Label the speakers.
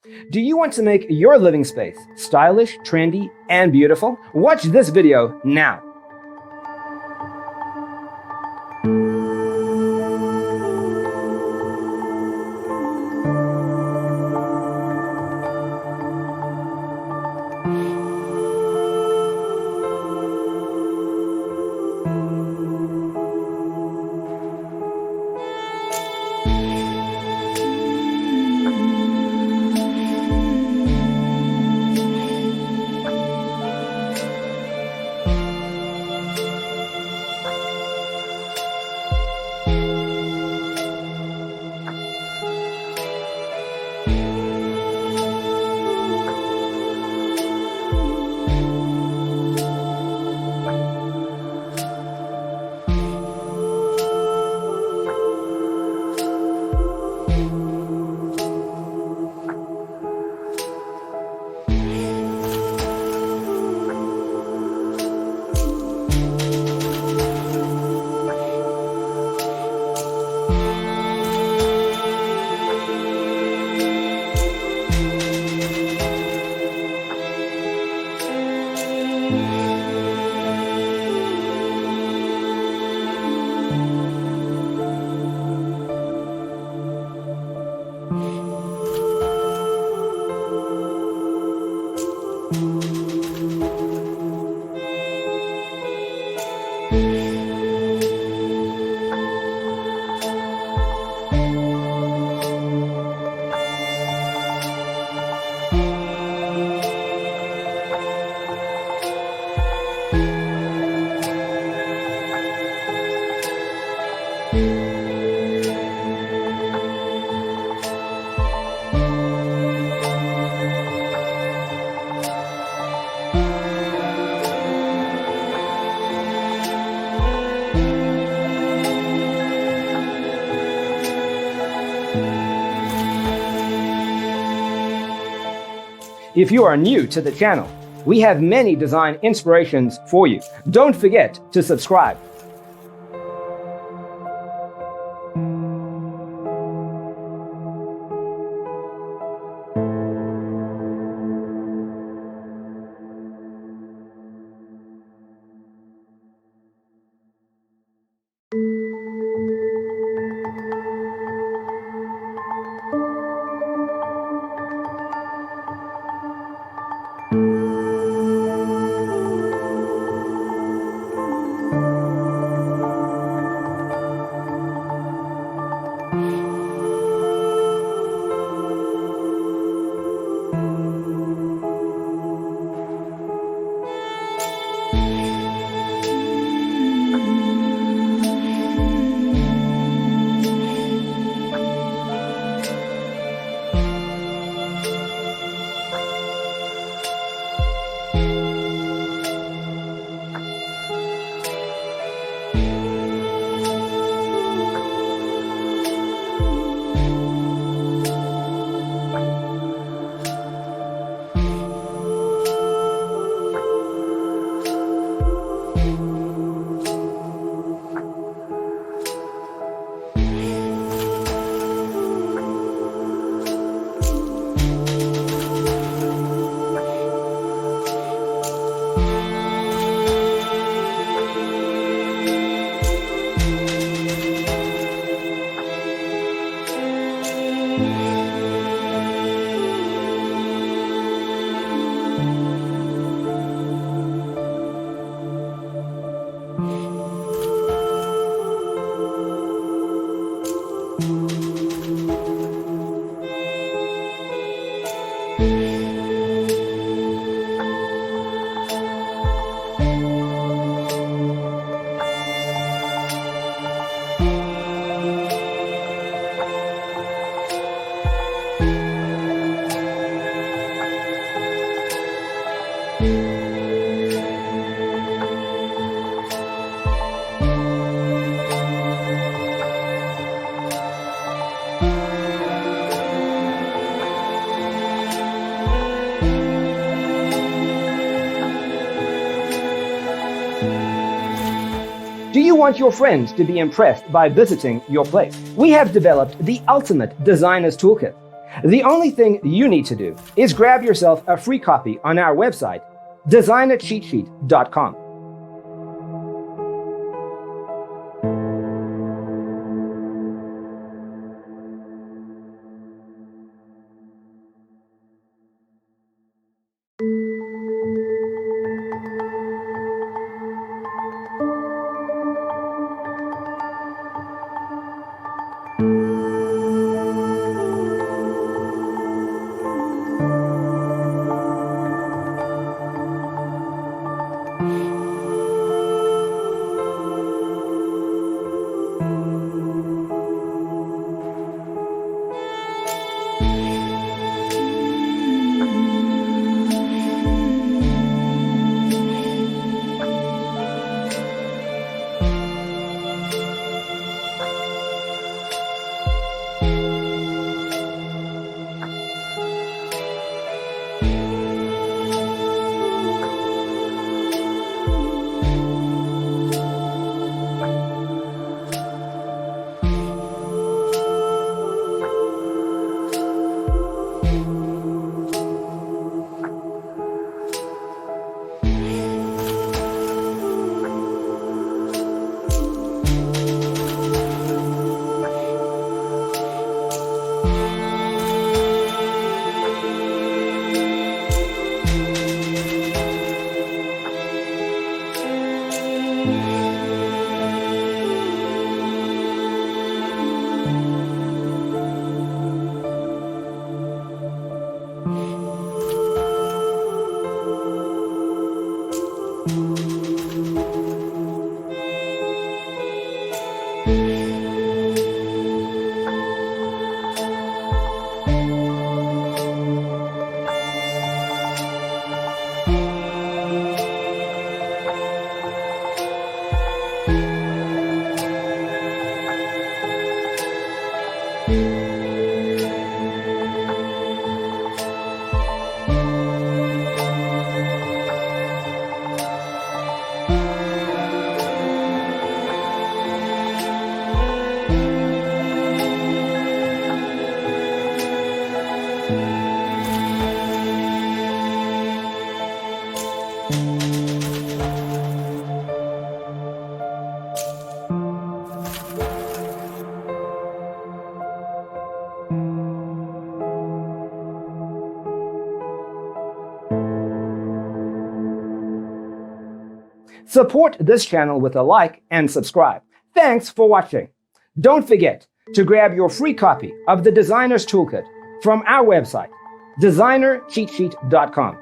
Speaker 1: Do you want to make your living space stylish, trendy, and beautiful? Watch this video now. If you are new to the channel, we have many design inspirations for you. Don't forget to subscribe. Do you want your friends to be impressed by visiting your place? We have developed the ultimate designer's toolkit. The only thing you need to do is grab yourself a free copy on our website, designercheatsheet.com. Support this channel with a like and subscribe. Thanks for watching. Don't forget to grab your free copy of the Designer's Toolkit from our website, designercheatsheet.com.